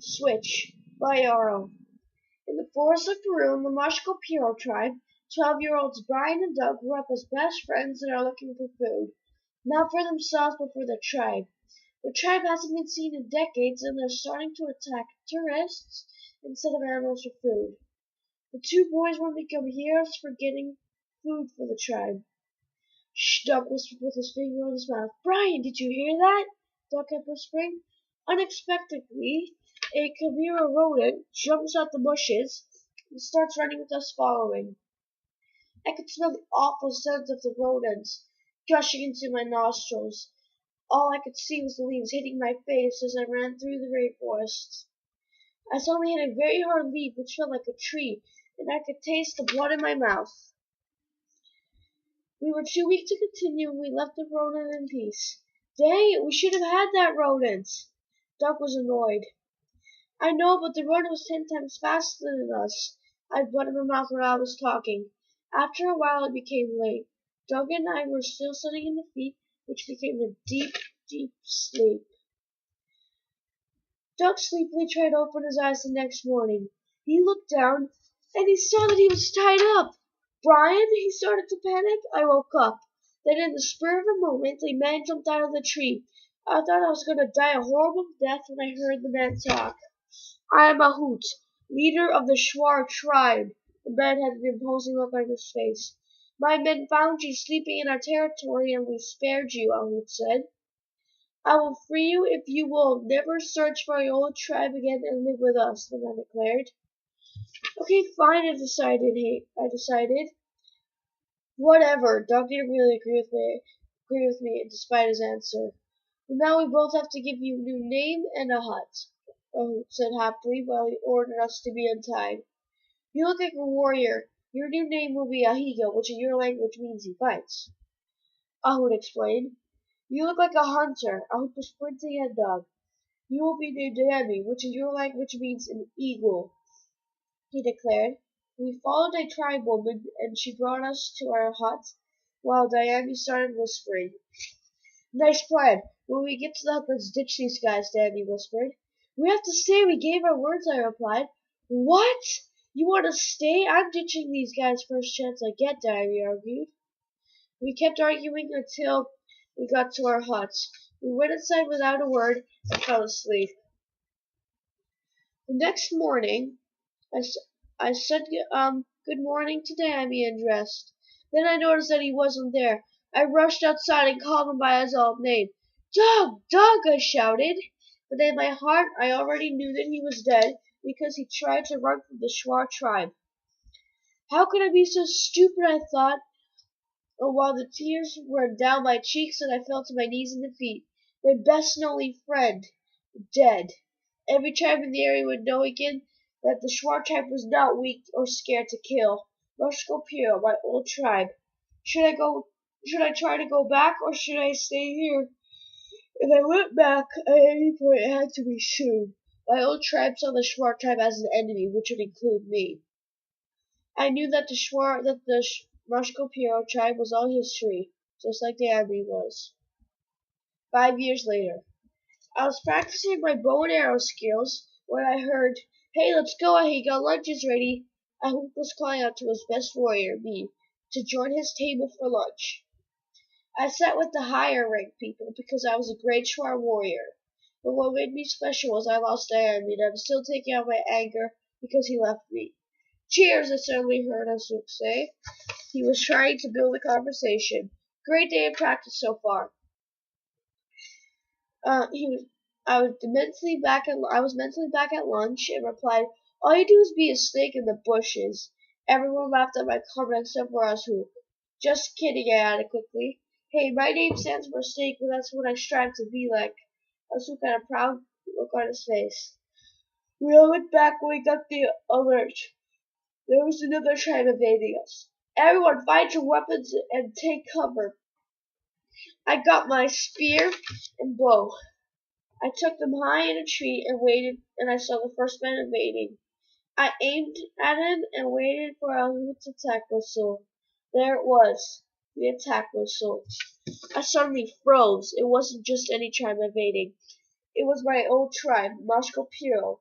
Switch by Yarrow. In the forest of Peru, the Marshall Piro tribe, 12-year-olds Brian and Doug grew up as best friends and are looking for food. Not for themselves, but for their tribe. The tribe hasn't been seen in decades and they're starting to attack tourists instead of animals for food. The two boys want to become heroes for getting food for the tribe. Shh, Doug whispered with his finger on his mouth. Brian, did you hear that? Doug kept whispering. Unexpectedly, a Camira rodent jumps out the bushes and starts running with us following. I could smell the awful scent of the rodents gushing into my nostrils. All I could see was the leaves hitting my face as I ran through the rainforest. I suddenly hit a very hard leaf which felt like a tree, and I could taste the blood in my mouth. We were too weak to continue and we left the rodent in peace. Dang it, we should have had that rodent. Doug was annoyed. I know, but the rodent was 10 times faster than us. I had blood in my mouth while I was talking. After a while, it became late. Doug and I were still sitting in the feet, which became a deep, deep sleep. Doug sleepily tried to open his eyes the next morning. He looked down, and he saw that he was tied up. Brian, he started to panic. I woke up. Then in the spur of a moment, a man jumped out of the tree. I thought I was going to die a horrible death when I heard the man talk. I am Ahoot, leader of the Shuar tribe. The man had an imposing look on his face. My men found you sleeping in our territory and we spared you, Ahoot said. I will free you if you will never search for your old tribe again and live with us, the man declared. Okay, fine, I decided. Whatever. Doug didn't really agree with me despite his answer. But now we both have to give you a new name and a hut, Ahoot said happily while he ordered us to be untied. You look like a warrior. Your new name will be Ahigo, which in your language means he fights. Ahoot explained. You look like a hunter. Ahoot was pointing at Doug. You will be named Dayami, which in your language means an eagle, he declared. We followed a tribe woman, and she brought us to our hut, while Dayami started whispering. Nice plan. When we get to the hut, let's ditch these guys, Dayami whispered. We have to stay. We gave our words, I replied. What? You want to stay? I'm ditching these guys first chance I get, Dayami argued. We kept arguing until we got to our huts. We went inside without a word and fell asleep. The next morning, I said good morning to Dayami and dressed. Then I noticed that he wasn't there. I rushed outside and called him by his old name. Doug! Doug! I shouted. But in my heart, I already knew that he was dead because he tried to run from the Shuar tribe. How could I be so stupid, I thought, while the tears ran down my cheeks and I fell to my knees in defeat. My best and only friend, dead. Every tribe in the area would know again that the Shuar tribe was not weak or scared to kill. Marshall Piro, my old tribe. Should I try to go back or should I stay here? If I went back at any point, it had to be soon. My old tribe saw the Shuar tribe as an enemy, which would include me. I knew that the Marshall Piro tribe was all history, just like the Abbey was. 5 years later, I was practicing my bow and arrow skills when I heard, Hey, let's go, Ahigo, lunch is ready. Ahoot was calling out to his best warrior, me, to join his table for lunch. I sat with the higher ranked people because I was a great Shuar warrior. But what made me special was I lost Dayami and I'm still taking out my anger because he left me. Cheers, I suddenly heard Ahoot say. He was trying to build a conversation. Great day of practice so far. I was mentally back at lunch and replied, All you do is be a snake in the bushes. Everyone laughed at my comment except for Ahoot. Just kidding, I added quickly. Hey, my name stands for snake, but that's what I strive to be like. Ahoot had a proud look on his face. We all went back when we got the alert. There was another tribe invading us. Everyone, find your weapons and take cover. I got my spear and bow. I took them high in a tree and waited, and I saw the first man invading. I aimed at him and waited for Ahoot's attack whistle. There it was, the attack whistle. I suddenly froze. It wasn't just any tribe invading. It was my old tribe, Marshall Piro.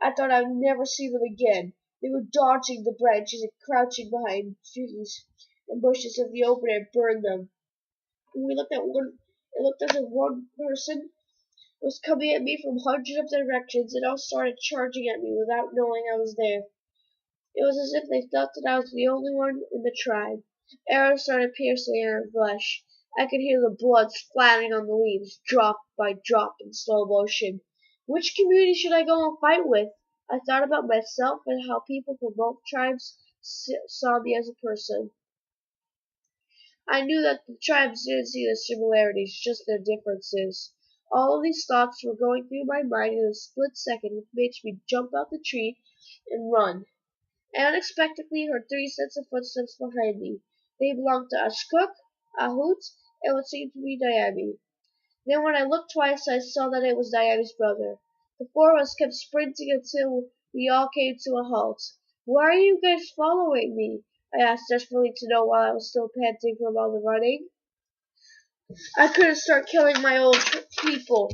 I thought I would never see them again. They were dodging the branches and crouching behind trees and bushes if the open air burned them. When we looked at one, it looked as if one person was coming at me from hundreds of directions and all started charging at me without knowing I was there. It was as if they thought that I was the only one in the tribe. Arrows started piercing our flesh. I could hear the blood splattering on the leaves, drop by drop in slow motion. Which community should I go and fight with? I thought about myself and how people from both tribes saw me as a person. I knew that the tribes didn't see the similarities, just their differences. All of these thoughts were going through my mind in a split second, which made me jump out the tree and run. I unexpectedly heard three sets of footsteps behind me. They belonged to Ashkuk, Ahut, and what seemed to be Diami. Then when I looked twice, I saw that it was Diami's brother. The four of us kept sprinting until we all came to a halt. "Why are you guys following me?" I asked desperately to know while I was still panting from all the running. "I couldn't start killing my old people,"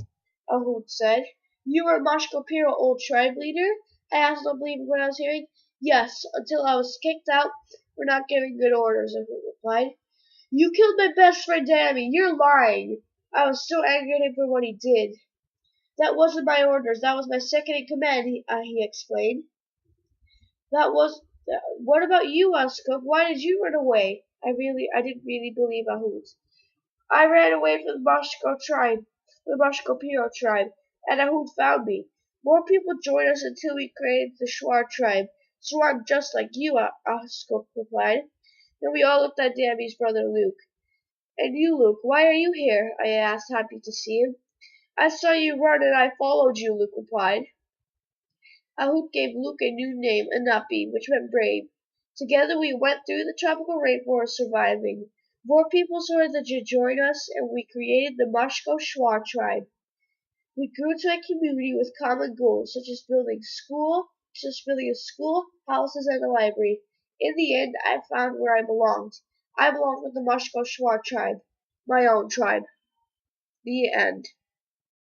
Ahut said. "You were Mashkopiro, old tribe leader?" I asked, not believing what I was hearing. "Yes, until I was kicked out for not giving good orders," Ahut replied. "You killed my best friend Danny. You're lying." I was so angry at him for what he did. "That wasn't my orders. That was my second in command," he explained. What about you?" asked Cook. "Why did you run away?" I didn't really believe Ahut. "I ran away from the Bashko Piro tribe, and Ahut found me. More people joined us until we created the Shuar tribe. So I'm just like you," Ahskok replied. Then we all looked at Dami's brother Luke. "And you, Luke, why are you here?" I asked, happy to see him. "I saw you run and I followed you," Luke replied. Ahut gave Luke a new name, Anapi, which meant brave. Together we went through the tropical rainforest surviving. More people started to join us, and we created the Mashko Shuar tribe. We grew to a community with common goals, such as building a school, houses, and a library. In the end, I found where I belonged. I belonged with the Mashko Shuar tribe, my own tribe. The end.